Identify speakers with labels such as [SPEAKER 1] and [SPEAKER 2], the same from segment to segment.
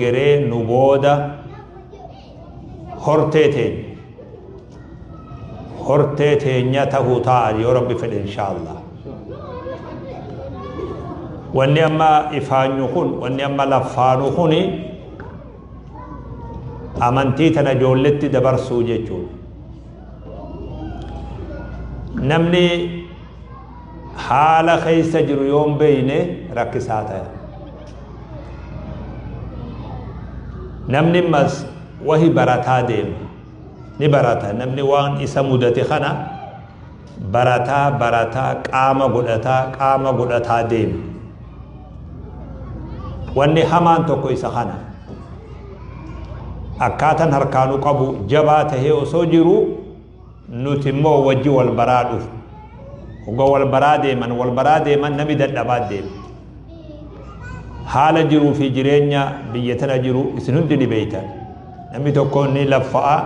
[SPEAKER 1] Geree nu booda hortee teenya tahuu ta'a yoo Rabbi fedhe inshaallah. Wanni amma ifaanyu kun wanni amma laffaanu kuni amantii tana ijoolletti dabarsuu jechuudha. Namni haala keessa jiru yoon beeyne rakkisaa ta'e. Namni mas wahi barataa deema ni barata. Namni waan isa mudate kana barataa qaama godhataa deema. Wanni hamaan tokko isa kana akkaataan harkaanu qabu jabaa tahee osoo jiru nuti immoo wajji wal baraa dhufu. Hogga wal baraa deeman nami dadhabaa deema. Haala jiruu fi jireenya biyya tana jiru isin hundi ni beeytan. Namni tokko ni laffa'a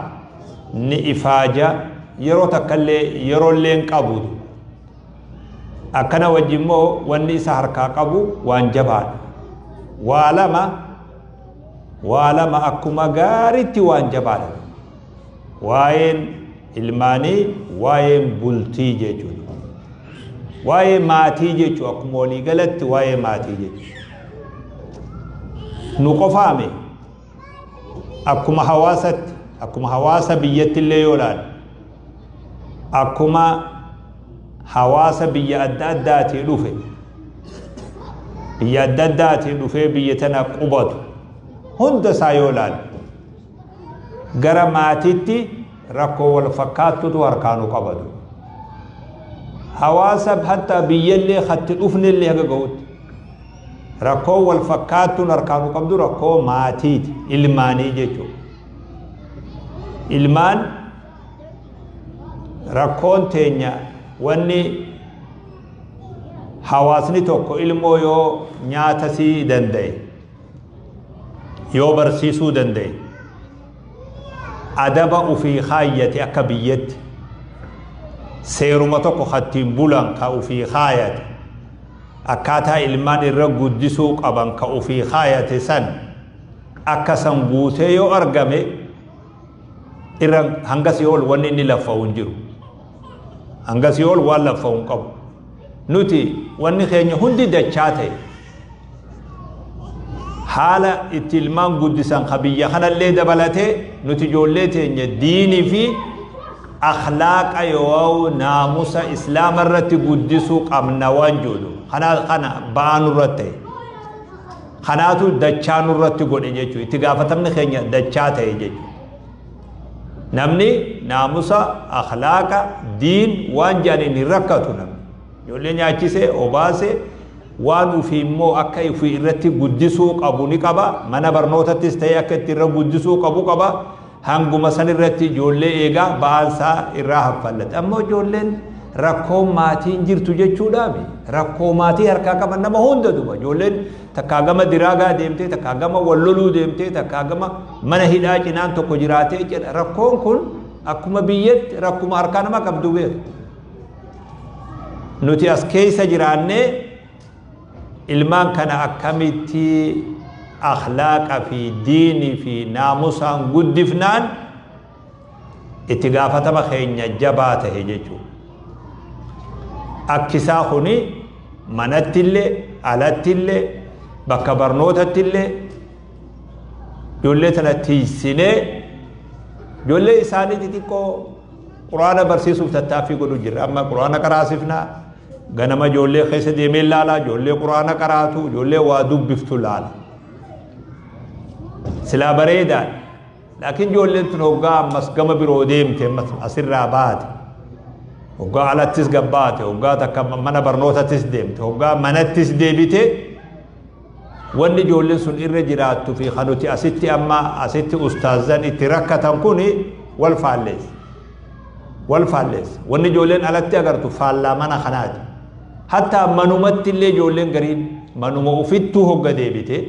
[SPEAKER 1] ni ifaaja yeroo takkallee yeroollee qabu. Akkana wajji immoo wanni isa harkaa qabu waan jabaadha. Waa lama akkuma gaariitti waan jabaadha. Waa'een ilmaanii waa'een bultii jechuudha. Waa'ee maatii jechuudha akkuma walii galatti waa'ee maatii jechuudha. Nu qofaame akkuma hawaasa biyyatti illee yoo ilaalu akkuma hawaasa biyya adda addaatii dhufe biyya tana qubatu hunda isaa yoo ilaalu gara maatiitti rakkoo wal fakkaattutu harkaanu qabatu. Hawaasa hatta biyyallee hatti dhufnellee haga ga'utti rakkoo wal fakkaattuun harkaanu qabdu rakkoo maatiiti ilmaanii jechuudha. Ilmaan rakkoon teenya wanni hawaasni tokko ilmoo yoo nyaatasii danda'e yoo barsiisuu danda'e adaba ufii kaayyate akka biyyatti seeruma tokko hattiin bulan ka ufii kaayate akkaataa ilmaan irra guddisuu qaban ka ufii kaayate san akka san guutee yoo argame irra hangasii ol wanni inni laffa'u hin jiru. Hangasii ol waan laffa'u hin qabu. Nuti wanni keenya hundi dachaa ta'e haala itti ilmaan guddisan ka biyya kanallee dabalatee nuti ijoollee teenya diinii fi akhlaaqa yoo naamusa islaama irratti guddisuu qabna waan jedhu kana ba'aan irratti kanaatu dachaan irratti godhe jechuudha. Itti gaafatamni keenya dachaa ta'e jechuudha. Namni naamusa akhlaaqa diin waan jaaniin hin rakkatu namni ijoollee nyaachisee obaase waan ufii immoo akka ufii irratti guddisuu qabu ni qaba. Mana barnootattis ta'ee akka itti irra guddisuu qabu qaba. Hanguma san irratti ijoollee eegaa ba'aansaa irraa haffallate. Ammoo ijoolleen rakkoo maatiin jirtu jechuudhaami. Rakkoo maatii harkaa qaban nama hunda duba. Ijoolleen takkaa gama diraagaa deemtee, takkaa gama walloluu deemtee, takkaa gama mana hidhaa cinaan tokko jiraatee jedha. Rakkoon kun akkuma biyyatti rakkuma harkaa nama qabdu beeku. Nuti as keessa jiraannee ilmaan kana akkamitti akhlaaqa fi diinii fi naamusaan guddifnaan itti gaafatama keenya jabaa ta'e jechuudha. Akkisaa kuni manattillee alattillee bakka barnootattillee ijoollee tana tiisinee ijoollee isaanii xixiqqoo quraana barsiisuuf tattaaffii godhu jirra. Amma quraana qaraasifnaa ganama ijoollee keessa deemee laala ijoollee quraana qaraatu ijoollee waa dubbiftu laala. Silaa bareedaan laakiin ijoolleen tun hoggaa ammas gama biroo deemte asirraa baate hoggaa alattis gabbaate hoggaa takka mana barnootattis deemte hoggaa manattis deebite wanni ijoolleen sun irra jiraattu fi kanuti asitti ustaazan itti rakkatan kun wal faalleessa. Wanni ijoolleen alatti agartu faallaa mana kanaati. Hatta manumatti illee ijoolleen gariin manuma ufittuu hogga deebite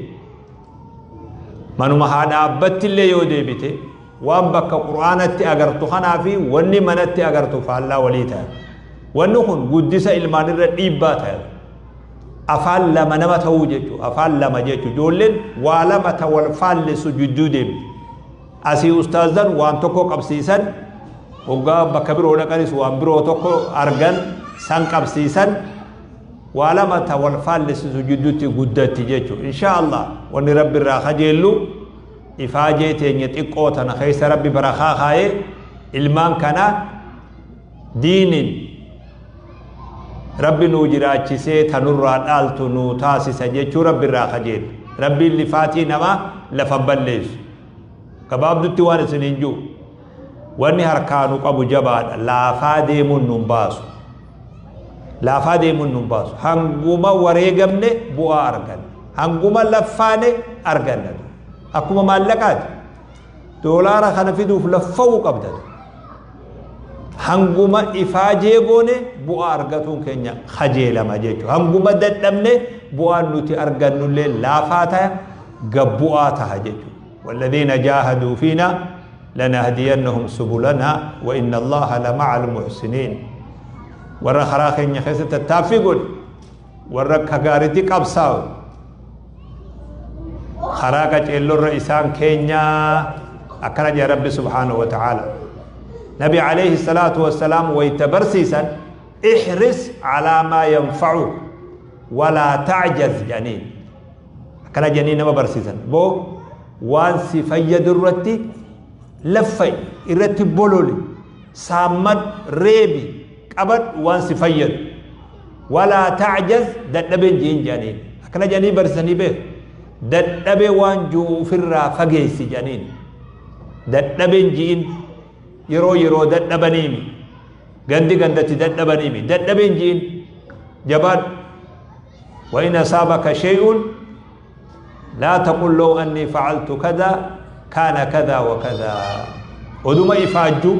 [SPEAKER 1] manuma haadha abbatti illee yoo deebite waan bakka quraanatti agartu kanaa fi wanni manatti agartu faallaa walii ta'a. Wanni kun guddisa ilmaan irra dhiibbaa ta'a. afaan lama nama ta'uu jechuudha afaan lama jechuudha ijoolleen waa lama ta wal faallisu jidduu deemti asii ustaazan waan tokko qabsiisan hoggaa bakka biroo dhaqanis waan biroo tokko argan san qabsiisan waa lama ta wal faallisu jidduutti guddatti jechuudha inshaallah wanni rabbi irraa kajeellu ifaajee teenya xiqqoo tana keessa rabbi barakaa kaayee ilmaan kana diinin rabbi nuu jiraachisee tanurraa dhaaltu nuu taasisa jechuu rabbi irraa kajeelu rabbiin lifaatii nama lafa balleessu gabaabdutti waan isiniin jiru wanni harkaanu qabu jabaadha laafaa deemuun nun baasu laafaa deemuun nun baasu hanguma wareegamne bu'aa arganna hanguma laffaane arganna akkuma maallaqaati doolaara kana fiduuf laffa'uu qabdan hanguma ifaajee goone bu'aa argatuun keenya kajeelama jechuudha hanguma dadhabne bu'aan nuti argannullee laafaa ta'a gabbu'aa ta'a jechuudha والذين جاهدوا فينا لنهدينهم سبلنا وإن الله لمع المحسنين ورا خراخين يخسة التافقون ورا كغارتي قبصاو خراقة إلو الرئيسان كينيا أكرج رب سبحانه وتعالى نبي عليه الصلاة والسلام ويتبرسيسا احرص على ما ينفعك ولا تعجز جنين أكرج جنين ما برسيسا بو وان سفيد الرتي لفي الرتي بولولي سامد ريبي قبل وان سفيد ولا تعجز ددبن جين جانين أكنا جانين برسني به ددبن وان جو فرا فقيسي جانين ددبن جين يرو ددبنيمي غندي غندتي ددبنيمي ددبن جين جبال وإن أصابك شيء لا تقول لو أني فعلت كذا كان كذا وكذا ودما إفاجو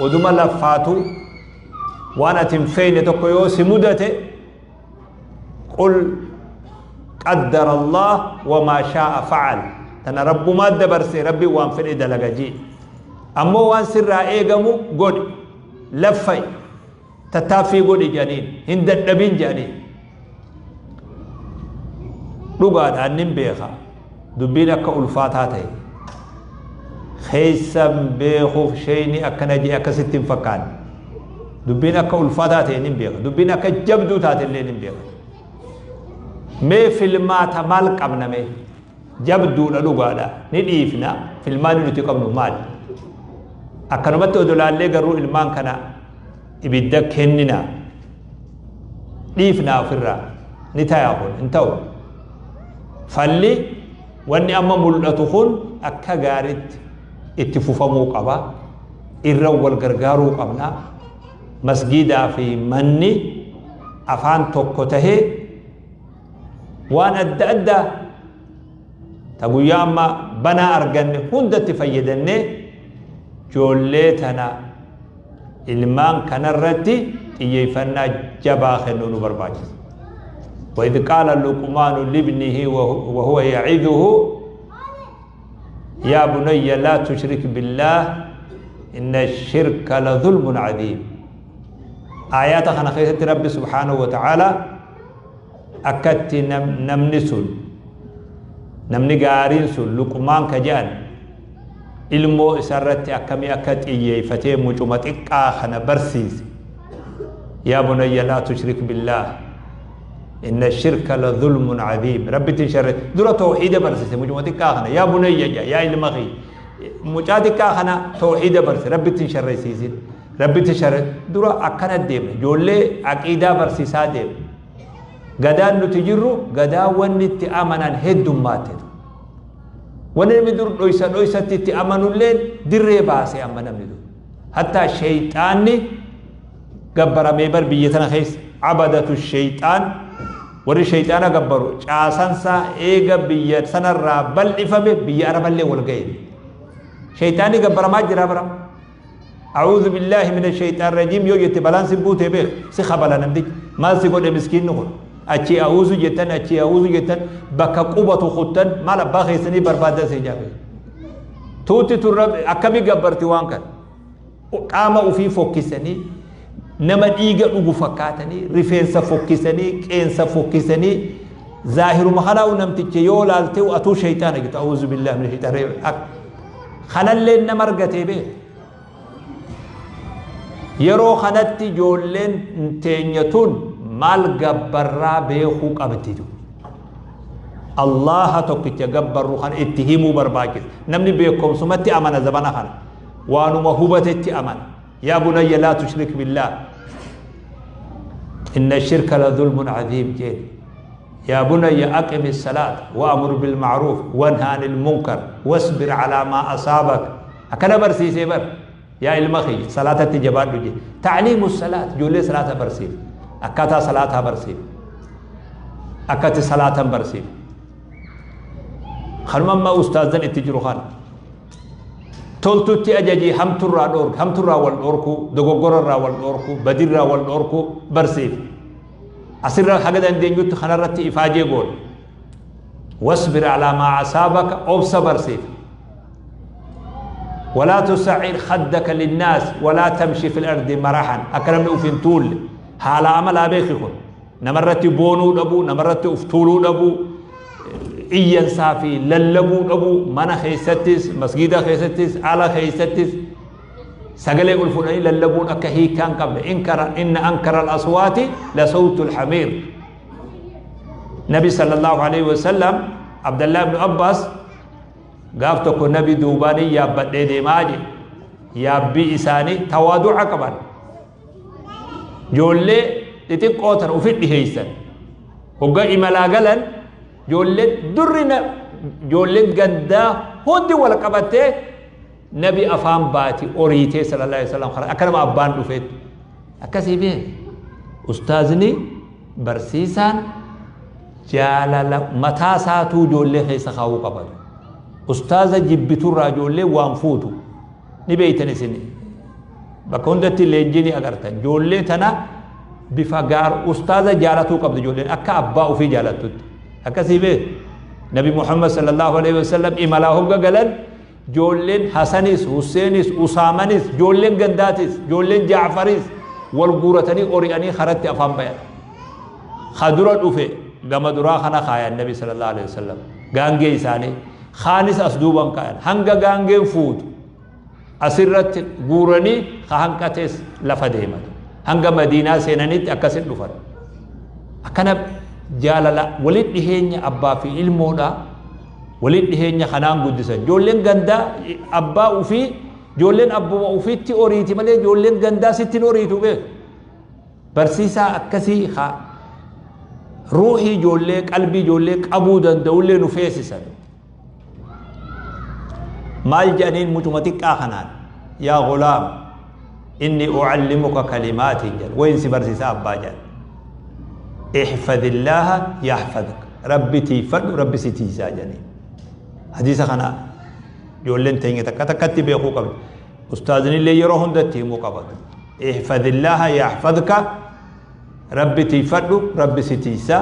[SPEAKER 1] ودما لفاتو وانا تنفين تقيو سمدته قل قدر الله وما شاء فعل تنا رب ما دبرسي ربي وان في الإدى لغجي أما وان سر إيغمو قد لفي تتافي قد جانين هند النبين جانين dhugaadha annin beeka dubbiin akka ulfaataa ta'e keessan beekuuf shayni akkana jee akkasitti hin fakkaanne dubbiin akka ulfaataa ta'e nin beeka dubbiin akka jabduu taate illee nin beeka mee filmaata maal qabna mee jabduudha dhugaadha ni dhiifna filmaani nuti qabnu maal akkanumatti odolaallee garuu ilmaan kana ibidda kennina dhiifna ofirraa ni tayaa kun hin ta'u falli wanni amma mul'atu kun akka gaaritti itti fufamuu qaba irra wal gargaaruu qabna masgiidaa fi manni afaan tokko tahee waan adda addaa ta guyyaa amma banaa arganne hundatti fayyadannee joollee tana ilmaan kanarratti xiyyeeffannaa jabaa kennuu nu barbaachisa وإذ قال لقمان لابنه وهو يعظه يا بني لا تشرك بالله إن الشرك لظلم عظيم آيات خنا خيسة رب سبحانه وتعالى أكدت نمنسل نمني قارنسل لقمان كجان ilmo isarratti akkamii akka xiyyeeffatee mucuma xiqqaa kana barsiise yaa bunayya laa tushrik billah inna shirka la dhulmun adhiim rabbi tisharri dura tawxiida barsiise mucuma xiqqaa kana yaa bunayya yaa ilma kee mucaa xiqqaa kana tawxiida barsiise rabbi tisharrisiisin rabbi tisharri dura akkana deemne ijoollee aqiidaa barsiisaa deemne gadaan nuti jirru gadaa wanni itti amanan heddummaate wanni namni dur dhoysatti itti amanulleen dirree baasee amma namni dur hattaa shayxaanni gabbaramee bar biyya tana keessa abadatu shayxaan warri shayxaana gabbaru caasansaa eega biyya sanarraa bal'ifame biyya araballee wal ga'e shayxaanni gabbaramaa jira bara أعوذ بالله من الشيطان الرجيم يو جت بالانس بوته به سخبلا نمدي ما سيقول مسكين نقول أشي أعوذ جتن أشي أعوذ جتن بك قوة خطن ما لا باخي سني بربادة سيجابه توتي ترب أكمل جبرتي وانك قام وفي فوق سني نما ديغا دوغو فكاتني ريفنسا فوكيسني كينسا فوكيسني ظاهر مخنا ونمتك يولالتي واتو شيطان قلت اعوذ بالله من الشيطان الرجيم خلل لنا مرغتي به يرو خنتي جولين تينيتون مال غبرا بيخو قبتيجو الله توكيت غبر خن اتهموا برباكس نمني بيكم سمتي امانه زبانا خن وانو مهوبتي امان يا بني لا تشرك بالله ان الشرك لظلم عظيم جيل يا بني اقم الصلاه وامر بالمعروف وانهى عن المنكر واصبر على ما اصابك هكذا برسي سيبر يا المخي صلاه التجباد دجي تعليم الصلاه جولي صلاه برسي اكاتا صلاه برسي اكات صلاه برسي خرمم ما استاذن اتجرو خان تولتوتي اجاجي همترا دور همترا والدوركو دغوغورا والدوركو بديرا والدوركو برسيف اسر حاجه دنجوت خنرت افاجي قول واصبر على ما اصابك او صبر سيف ولا تسعر خدك للناس ولا تمشي في الارض مرحا اكرم في طول حال عمل ابيخون نمرت بونو دبو نمرت افتولو دبو إيان صافي للبو أبو منا خيستيس مسجد خيستيس على خيستيس سجل الفلاني للبون أكهي كان قبل إن أنكر الأصوات لصوت الحمير نبي صلى الله عليه وسلم عبد الله بن عباس قافتك النبي دوباني يا بدي ماجي يا بي إساني تواضع كمان جولة تتقوتن وفيد هيسن وقا إملا قلن جولت درنا جولت غندا هودي ولا قبته نبي افام باتي اوريتي صلى الله عليه وسلم اكرم ابان دفيت اكسيبه استاذني برسيسان جالال متا ساتو جولي خيس خاو قبل استاذ جبتو راجولي وانفوتو نبيتني سني بكوندتي لنجيني اغرتن جولي تنا بفغار استاذ جالتو قبل جولي اكا ابا في جالتو أكسيبه نبي محمد صلى الله عليه وسلم إملاهم قالن جولين حسنيس حسينيس أسامانيس جولين قنداتيس جولين جعفريس والقورتني أورياني خرجت أفهم بيان خدرت أفه لما درا خنا خايا النبي صلى الله عليه وسلم غانجي إساني خانس أسدوبان كاين هنگا غانجي فود أسرت قورني خانكاتيس لفدهمت هنگا مدينة سينانيت أكسر دفر أكنا جاللا ولد دهينيا أبا في علمودا ولد دهينيا خنان قدسا جولين غندا أبا وفي جولين أبا وفي تي أوريتي مالي جولين غندا ستين أوريتو بيه برسيسا أكسي خا روحي جوليك قلبي جوليك أبودا دولي نفيسسا مال جانين مجمتك آخنان يا غلام إني أعلمك كلمات جل وين سبرسيسا أبا جل احفظ الله يحفظك ربي تيفد ربي ستيسا جاني حديث خنا جولين تيني تكتي بيخو قبل استاذني اللي يروحون دتي مو قبل احفظ الله يحفظك ربي تيفد ربي ستيسا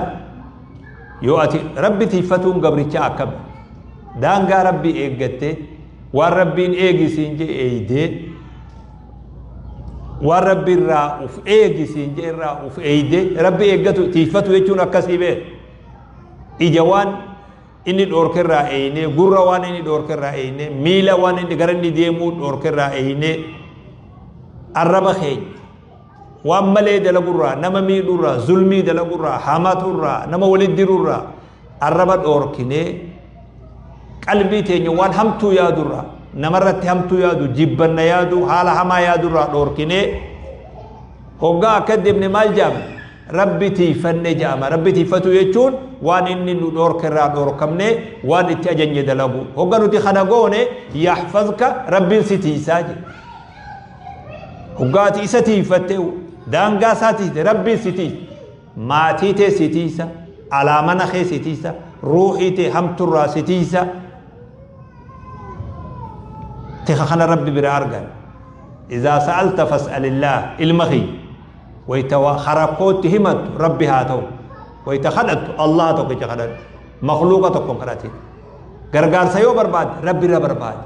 [SPEAKER 1] يواتي ربي تيفتون قبرتشا أكب دانغا ربي ايغتي والربين ايغي سينجي ايدي وربي الرا وف ايجي سينجي الرا وف ايدي ربي ايجتو تيفتو يجون اكسيبه ايجوان اني دورك الرا ايني غورا وان اني دورك الرا ايني ميلا وان اني غرندي ديمو دورك الرا ايني الربا خي واملي دل غورا نما مي دورا ظلمي دل غورا حمات الرا نما ولد ديرورا الربا دوركني قلبي تيني وان همتو يا دورا نمرت همتو يادو جبنا يادو حال هما يادو را دوركني هوغا كدب نمال جام ربي تيفن جام ربي تيفتو يچون وان اني دورك را دوركمني وان تجني دلغو هوغا نتي خدغوني يحفظك ربي ستيساج هوغا تي ستيفتو دانغا ساتي ربي ستي ماتي تي ستيسا على منخي ستيسا روحي تي همتو را ستيسا تخخنا ربي برارغان إذا سألت فاسأل الله المخي ويتوا خرقوت همت ربي هاتو ويتخدت الله تو كخدت مخلوقاتكم خراتي غرغار سيو برباد ربي را برباد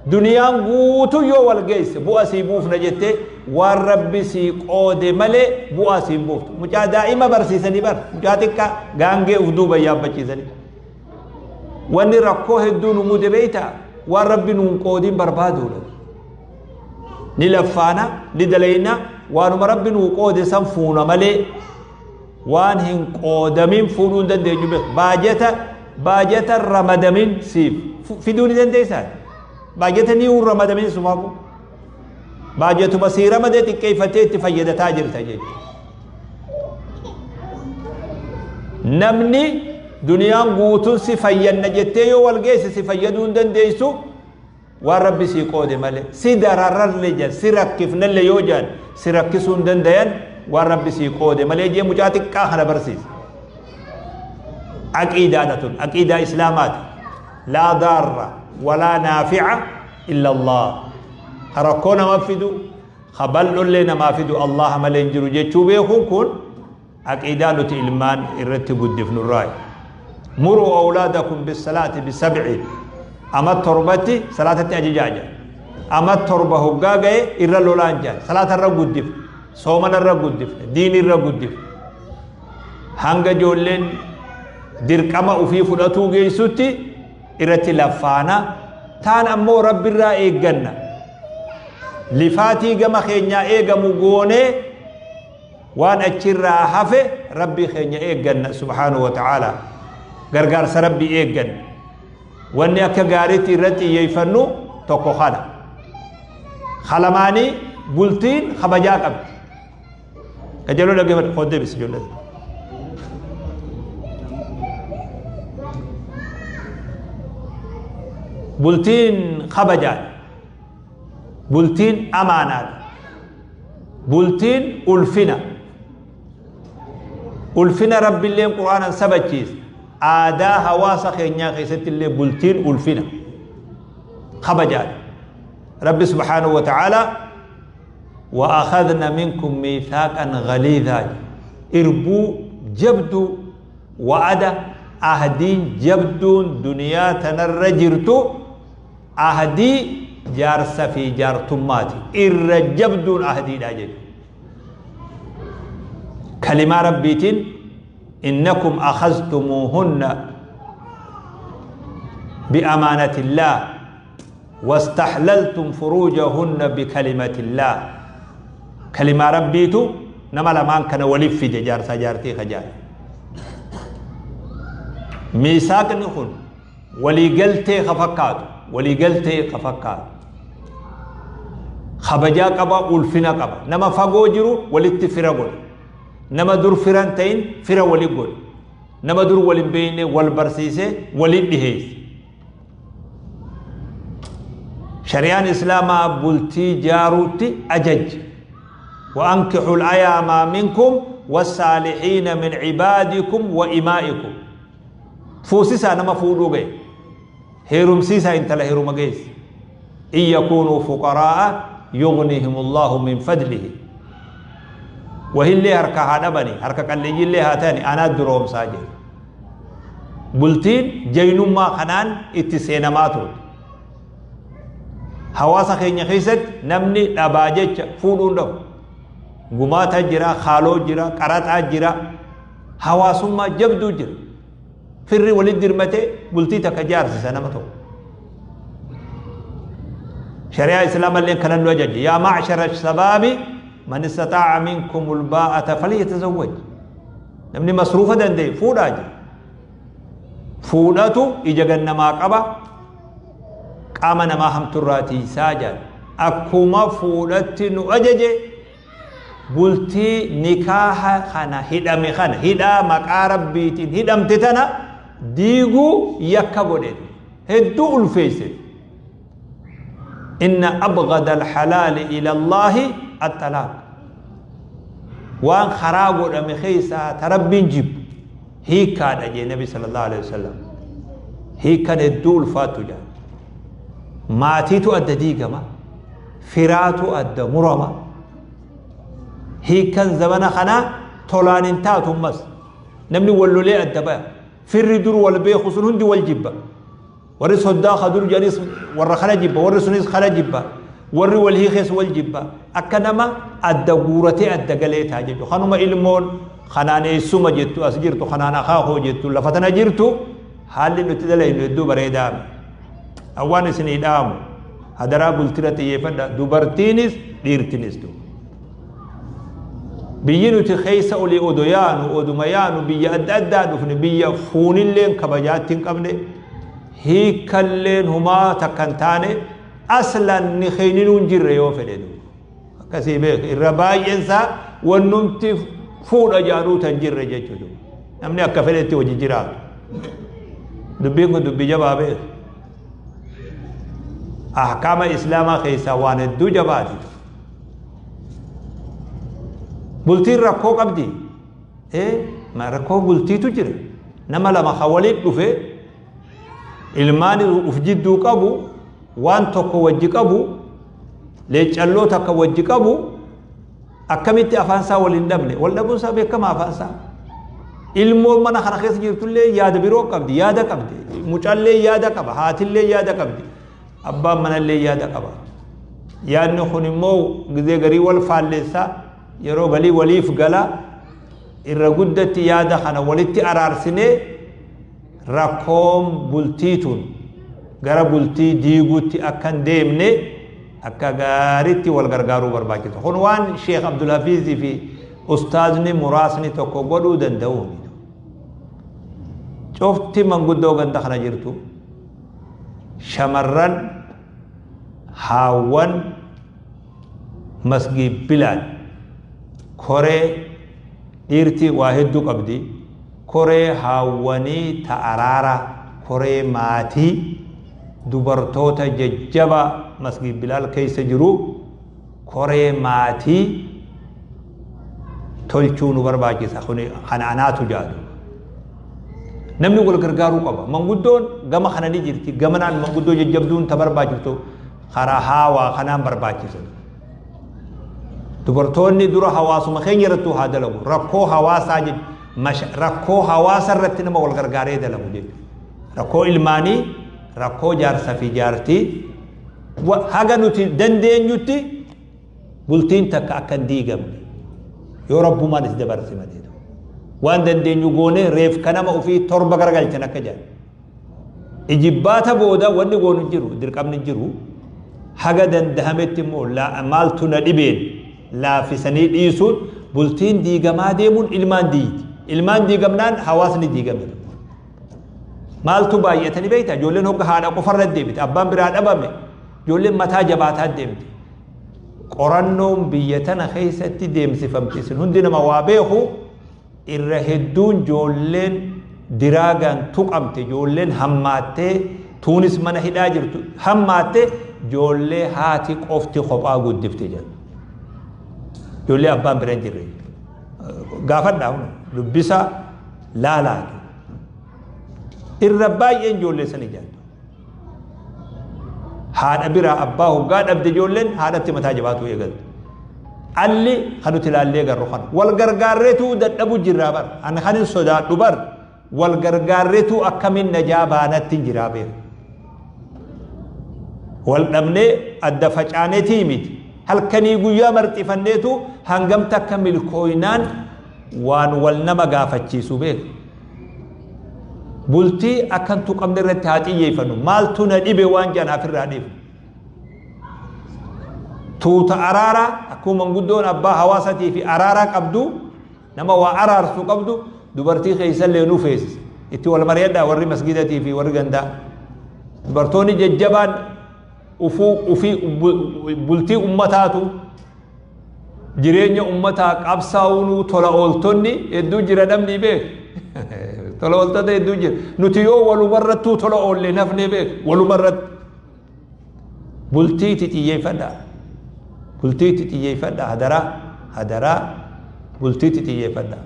[SPEAKER 1] دنيان قوتو يو والقيس بؤسي بوف نجته والرب سيقود ملي بؤسي بوف مجا دائما برسيسني بر مجاتك غانجي افدو بياب بچيسني واني ركوه الدون مود بيتا والرب نقودين بربادو نلفانا ندلينا وان رب نقود سنفونا ملي وان هن قودمين فونون دندي باجتا رمضامين سيف في دون دندي سان باجتا نيو رمضامين سماكو باجتا بصيرة مدتي كيف تفيد تاجر تجيج نمني دنيا قوتو سفيد نجتيو والقيس سفيدون دنديسو والرب سيقود مالي سيدررر لجل سيركفن اللي يوجد سيركسون دندين والرب سيقود مالي جي مجاتك كاخنا برسيس عقيدة إسلامات لا ضار ولا نافع إلا الله حركونا مفيدو خبلوا لنا مفيدو الله ملنجر جيتشو بيخون كون عقيدة إلمان الرتب الدفن الراي مروا أولادكم بالصلاة بسبع أما التربتي صلاة أججاجة أما التربة هقاقة إرى اللولانجا صلاة الرب الدفن صومنا الرب الدفن دين الرب الدفن هنگا جولين dirqama ufii fudhatuu geessutti irratti laffaana taan ammoo rabbi irraa eegganna lifaatii gama keenyaa eegamu goonee waan achirraa hafe rabbi keenya eegganna subhaanahu wa ta'ala gargaarsa rabbi eegganna wanni akka gaariitti irratti xiyyeeffannu tokko kana khalamaanii bultiin kabajaa qabdi kajaloo dhaggeeffadhu qoodee bis ijoollee بلتين خبجات بلتين أمانات بلتين ألفنا رب الله قرآن سبجيز آدا هواسا خينيا خيست الله بلتين ألفنا خبجات رب سبحانه وتعالى وأخذنا منكم ميثاقا غليظا إربو جبدو وعدا أهدين جبدون دنيا تنرجرتو أهدي جارس في جارتماتي إرجبدون أهدي داجد كلمة ربيتين إنكم أخذتموهن بأمانة الله واستحللتم فروجهن بكلمة الله كلمة ربيتو نما لمان كان ولف في جارس جارتي خجال ميثاق نخون ولي قلتي خفكات ولي قلتي خفكات خبجا قبا ألفنا قبا نما فقو جرو ولي فرقون نما دور فرانتين فرا ولي قول نما دور ولي بين والبرسيسة ولي دهيس شريان إسلام بلتي جاروتي أجج وأنكحوا الأيام منكم والصالحين من عبادكم وإمائكم فوسيسا نما فودو غي هيروم سيسا انت لا هيروم غيس ان يكونوا فقراء يغنيهم الله من فضله وهي اللي هركا هذا بني هركا قال لي اللي هاتاني انا دروم ساجي بلتين جينوم ما خنان اتسينماتو حواسا خينيا خيست نمني دباجچ فودون دو غماتا جرا خالو جرا قراتا جرا حواسما جبدو جرا فرّي ولد درمته بلتي تكجار سنمته شريعة الإسلام اللي كان نوجد يا معشر الشباب من استطاع منكم الباءة فليتزوج نمني مصروفة دندي فوداج فوداتو إجاقن ما قبا قامنا ما هم تراتي ساجد أكما فودت نؤجج بلتي نكاح خانا هدام خانا هدام مقارب بيتين هدام تتنا ديغو يكبودين هدو الفيسل إن أبغض الحلال إلى الله الطلاق وان خرابو دمخيسا تربين جيب هي كان أجي النبي صلى الله عليه وسلم هي كان هدو الفاتو جان ماتيتو أدى ديغما فراتو أدى مرما هي كان زمن خنا طولان انتاتهم مس نمني ولولي الدبا في الردور والبي خصون هندي والجبة ورس هدا خدور جانس ور خلجب ور سنيس خلجب ور والهيخس والجب أكنما الدغورتي الدغليت هاجو خنما علمون خنانه سوما جتو اسجرتو خنانا خاخو جتو لفتنا جرتو حال نتدلين دو بريدا اوان سنيدام هدرا بلترتي يفدا دوبرتينس ديرتينس دو بينو تخيس اولي اوديان اودميان بي اددا دفن بي فونلين كبجاتين قبنه هيكلين هما تكنتانه اصلا نخينون جريو فدو كسيبه الرباينسا ونمتي فود أجارو تنجر رجعتو نمني أكفلتي وجيجرا دبيكو دبي جوابه أحكام الإسلام خيسا وان الدو جوابه بلتي ركو قبدي ما ركو بلتي تجر نما لما خواليك دفه ilmaan uf jidduu qabu waan tokko wajji qabu leecalloo takka wajji qabu akkamitti afaansaa waliin dhabne wal dhabuun isaa beekama afaansaa ilmoo mana kana keessa jirtullee yaada biroo qabdi yaada qabdi mucaallee yaada qaba haatillee yaada qabdi abbaan manallee yaada qaba yaadni kun immoo gizee garii wal faalleessaa yeroo galii waliif gala irra guddatti yaada kana walitti araarsinee rakkoom bultiitun gara bultii diigutti akkan deemne akka gaaritti wal gargaaruu barbaachisa kun waan Sheikh Abdul Hafiz fi ustaazni muraasni tokko godhuu danda'u cofti manguddoo ganda kana jirtu shamarran haawwan masgii bilaan koree dhiirti waa hedduu qabdi koree haawwanii ta'araara koree maatii dubartoota jajjaba masgii bilaal keessa jiru koree maatii tolchuu nu barbaachisa hanaanaatu jaadu namni wal gargaaruu qaba manguddoon gama kana ni jirti gamanaan manguddoo jajjabduun ta barbaachistu karaa haawaa kanaan barbaachisa dubartoonni dura hawaasuma keenya irrattuu haa dalagu rakkoo hawaasaa rakkoo hawaasa irratti nama wal gargaaree dalagu jechuudha rakkoo ilmaanii rakkoo jaarsa fi jaartii haga nuti dandeenyutti bultiin takka akka hin diigamne yoo rabbumaan is dabarse malee waan dandeenyu goone reef kanama ofii torba garagalchan akka jedhan ijibbaata booda wanni goonu jiru dirqamni jiru haga dandahametti immoo maaltu na dhibeen laafisanii dhiisuun bultiin diigamaa deemuun ilmaan diigamnaan hawaasni diigame maaltu baay'atanii beektaa ijoolleen hogga haadha qofarra deemte abbaan biraa dhabame ijoolleen mataa jabaataa deemte qorannoon biyya tana keessatti deemsifamti isin hundi nama waa beeku irra hedduun ijoolleen diraagaan tuqamte ijoolleen hammaattee tuunis mana hidhaa jirtu hammaattee ijoollee haati qofti kophaa guddifte jedhu ijoollee abbaan bira hin jirre gaafadhaa dubbisa laalaa irra baay'een ijoollee san ijaartu haadha biraa abbaa hoggaa dhabde ijoolleen haadhatti mataa jabaatu eegaltu alli kanuti ilaallee garru kana wal gargaarreetu dadhabu jirraa bar ani kanin sodaadhu bar wal gargaarreetu akkamiin najaa baanatti jiraa beeku wal dhabnee adda facaaneetii miti halkanii guyyaa marxifanneetu hangamta akka milkooynaan waan wal nama gaafachiisu beeku bultii akkan tuqamne irratti haa xiyyeeffannu maaltu na dhibe waan janaaf irraa dhiifu tuuta araara akkuma manguddoon abbaa hawaasatii fi araaraa qabdu nama waa araarsu qabdu dubartii keessallee nu feesise itti wal mari'adhaa warri masgidatii fi warri gandaa dubartoonni jajjabaan ufii bultii ummataatu jireenya ummataa qabsaa'uunuu tola ooltonni hedduu jira namni beek tola ooltota hedduu jira nuti yoo walumarrattuu tola oollee nafnee beek walumarratti bultiiti xiyyeeffadha hadaraa bultiiti xiyyeeffadha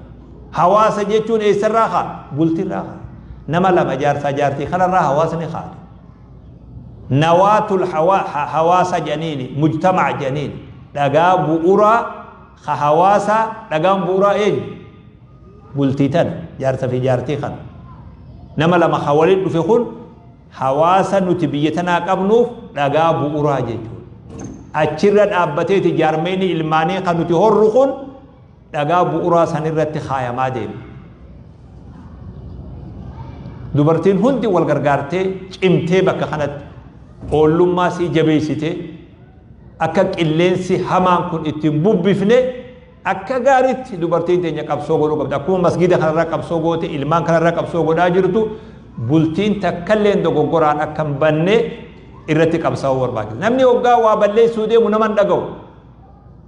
[SPEAKER 1] hawaasa jechuun eessarraa haa bultiirraa haa nama lama jaarsaa jaartii kanarraa hawaasni haa nawaatul hawaasa janiini mujtamac janiini dhagaa bu'uuraa ka hawaasa dhagaan bu'uuraa eenyu bultii tana jaarsa fi jaartii kana nama lama ka waliin dhufe kun hawaasa nuti biyya tanaa qabnuuf dhagaa bu'uuraa jechuudha. Achirra dhaabbateeti jaarmeeni ilmaanii kan nuti horru kun dhagaa bu'uuraa sanirratti kaayamaa deema. Dubartiin hundi wal gargaartee cimtee bakka kanatti oollummaa sii jabeessitee akka qilleensi hamaan kun ittiin bubbifne akka gaariitti dubartiin teenya qabsoo godhuu qabdi. Akkuma masgida kanarraa qabsoo goote ilmaan kanarraa qabsoo godhaa jirtu bultiin takkalleen dogoggoraan akka hin banne irratti qabsaa'uu barbaachisa. Namni hoggaa waa balleessuu deemu nama hin dhaga'u.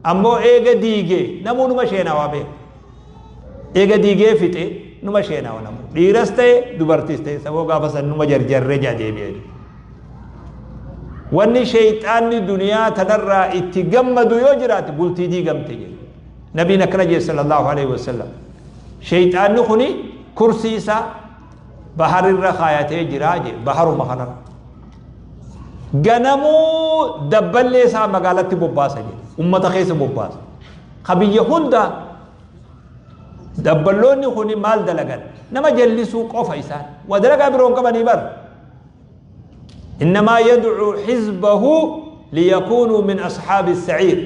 [SPEAKER 1] Ammoo eega diigee namuu numa sheenaa waa beeku. Eega diigee fixe numa sheenaa waa namu. Dhiiras ta'e dubartis ta'e saboo gaafa san numa jarjarree jaadeebi'e. Wanni shayxaanni duniyaa tanarraa itti gammadu yoo jiraate bultii diigamte jedhe. Nabiin akkana jedhe sallallahu alaihi wasallam. Shayxaanni kuni kursii isaa baharirra kaayatee jiraa jedhe baharuma kanarra. Ganamuu dabballee isaa magaalatti bobbaasa jedhe. Ummata keessa bobbaasa. Qabiyya hunda dabballoonni kuni maal dalagan? Nama jallisuu qofa isaan. Waa dalagaa biroon qabanii bara. إنما يدعو حزبه ليكونوا من أصحاب السعير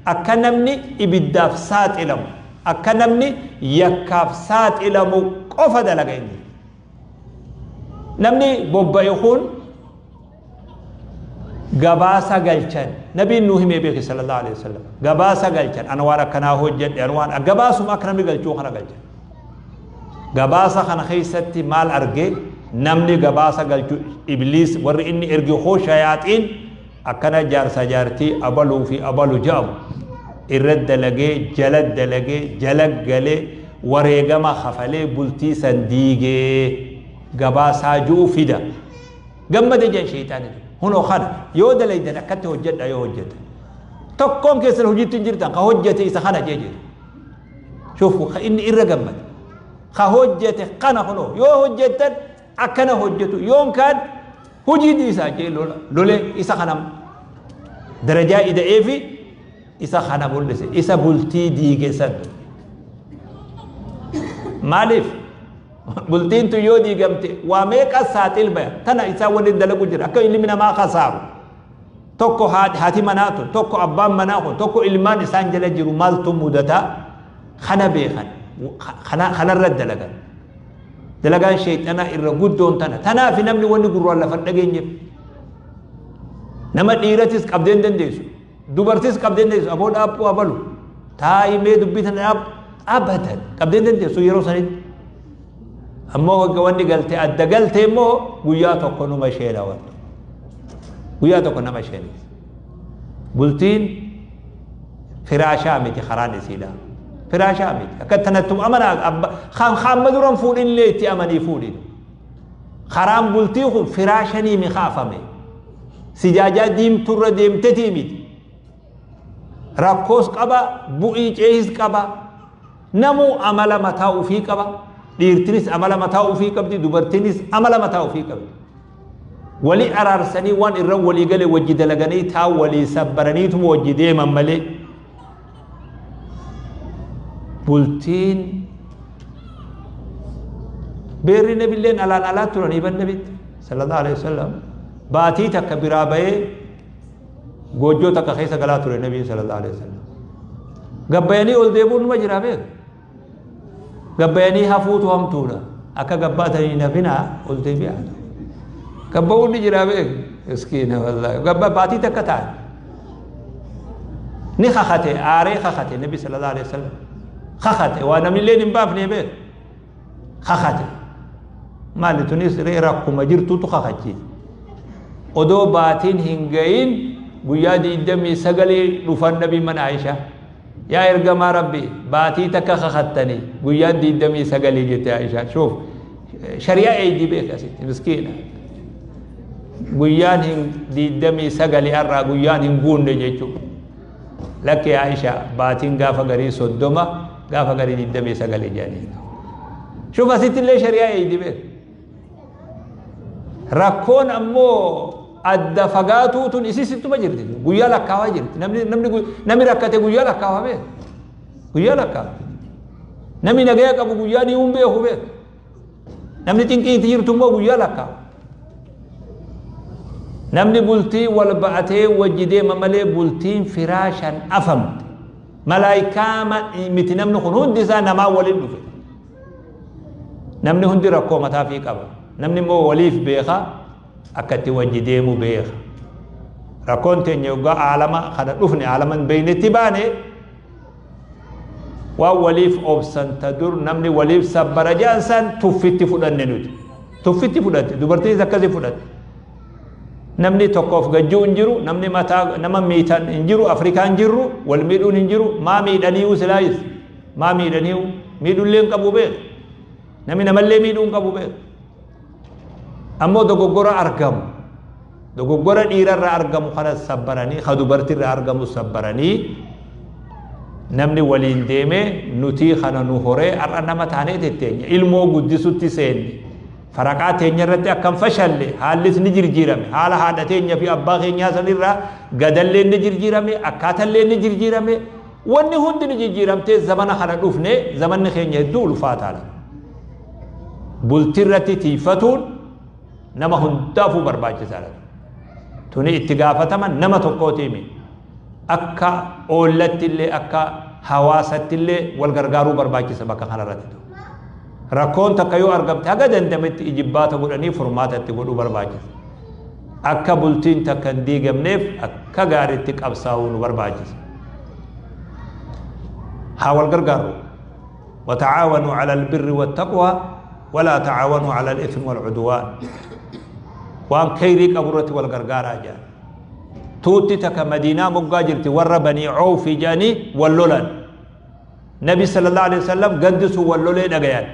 [SPEAKER 1] أكنمني إبداف سات إلم أكنمني يكاف سات إلم قفد لغيني نمني بوبا يخون غباسا غلچن نبي نوح ميبيخي صلى الله عليه وسلم غباسا غلچن أنوار أكنا هجد أنوار غباسهم أكنمي غلچو خنا غلچن غباسا خنا خيستي مال أرغي namni gabaasa galchu ibliis warri inni ergi hoo shayaaxiin akkana jaarsa jaartii abaluu fi abalu ja'amu irra dalagee jala galee wareegama hafalee bultii san diigee gabaasaa ju'u fida gammade jeen shayxaani hunoo kana yoo dalaydan akkatti hojjedha yoo hojjeta tokkoon keessan hojiitti jirtan ka hojjete isa kana jeje shufu inni irra gammade ka hojjete kana hunoo yoo hojjetan akkana hojjetu yoon kaan hujii isaa jee lole isa kanam darajaa ida'ee fi isa kana mul'ise isa bultii diigesan maaliif bultiin tu yoo diigamte waa meeqa saaxil baya tana isaa waliin dalagu jira akka ilmi namaa kasaaru tokko haati manaa tun tokko abbaan manaa kun tokko ilmaan isaan jala jiru maaltu mudata kana beekan kanarra dalagan dalagaan shayxana irra guddoon tanaa fi namni wanni gurraan lafa dhageenyeef nama dhiiratis qabdeen dandeessu dubartis qabdeen dandeessu aboo dhaabbuu abalu taa'imee dubbitan abadan qabdeen dandeessu yeroo sanitti ammoo wagga wanni galte adda galte immoo guyyaa tokko numa sheena wanni guyyaa tokko nama sheena bultiin firaashaa miti karaan isiidha firaashaa miti akka tanattum amanaa kan maduran fuudhin illee itti amanii fuudhin karaan bultii kun firaashanii mi kaafame sijaajaa diimturra deemtetii miti rakkoos qaba bu'ii ceehis qaba namuu amala mataa ufii qaba dhiirtinis amala mataa ufii qabdi dubartinis amala mataa ufii qabdi walii araarsanii waan irra walii galee wajji dalaganii taa walii sabbaraniituma wajji deeman malee bultiin beerri nabiilleen alaan alaa turanii ban nabitti sallallahu alaihi wasallam baatii takka biraa bahee goojjoo takka keessa galaa ture nabiin sallallahu alaihi wasallam gabbayanii ol deebuun numa jiraa beeku gabbayanii hafuutu hamtuudha akka gabbaatanii nafinaa ol deebi'aa gabba'uun ni jiraa beeku miskiina wallaahi gabba baatii takka ta'an ni kakate aaree kakate nabi sallallahu alaihi wasallam kakate waa namilleen hin baafne beeku kakate maali tunis ree rakkuma jirtutu kakachiisa odoo baatiin hin gayin guyyaa 29 dhufan nabi mana Aisha yaa ergamaa rabbi baatii takka kakattanii guyyaa 29 jette Aisha shuf shari'a eeji beekasitti miskiina guyyaan hin 29 arraa guyyaan hin guunne jechuudha lakke Aisha baatiin gaafa garii 30 gaafa garii 29 jedhanii shuf asitti illee shari'a eeji beek rakkoon ammoo adda fagaatuutun isisittuma jirti guyyaa lakkaawaa jirti namni rakkate guyyaa lakkaawaa beek guyyaa lakkaawa namni nagaya qabu guyyaa dhi'uun beeku beek namni xinqiitti jirtu immoo guyyaa lakkaawa namni bultii wal ba'atee wajji deema malee bultiin firaashan afamte malaayikaa miti namni kun hundi isaa namaa waliin dhufe namni hundi rakkoo mataa fi qaba namni immoo waliif beeka akkatti wajji deemu beeka rakkoon teenya yoggaa aalama kana dhufne aalaman beeynetti baane waan waliif obsan tadur namni waliif sabbara jaansan tuffitti fudhanne nuti tuffitti fudhatte dubartiinis akkasi fudhatte namni tokkoof gajjuu hin jiru namni mataa nama miitan hin jiru afrikaan jirru wal miidhuun hin jiru maa miidhaniiwu silaayis maa miidhaniiwu miidhullee hin qabu beeka namni namallee miidhuu hin qabu beeka ammoo dogoggora argamu dogoggora dhiirarra argamu kana sabbaranii ka dubartirra argamu sabbaranii namni waliin deeme nutii kana nu horee ar'a nama taanee tetteenya ilmoo guddisutti seenne faraqaa teenya irratti akkam fashalle haallis ni jirjiirame haala haadha teenya fi abbaa keenyaa sanirraa gadallee ni jirjiirame akkaatallee ni jirjiirame wanni hundi ni jirjiiramtee zamana kana dhufne zamanni keenya hedduu ulfaataadha bultirratti tiifatuun nama hundaafuu barbaachisaadha tuni itti gaafataman nama tokkootiimi akka oollattillee akka hawaasattillee wal gargaaruu barbaachisa bakka kanarratti rakkoon takka yoo argamte haga dandametti ijibbaata godhanii furmaatatti godhuu barbaachisa akka bultiin takka hin diigamneef akka gaariitti qabsaa'uu nu barbaachisa haa wal gargaaru وتعاونوا على البر والتقوى ولا تعاونوا على الإثم والعدوان وان كيري قبرتي والغرغارا جان توتي تك مدينة مقاجرتي ور بني عوف جاني واللولن نبي صلى الله عليه وسلم قدسوا واللولين أغيان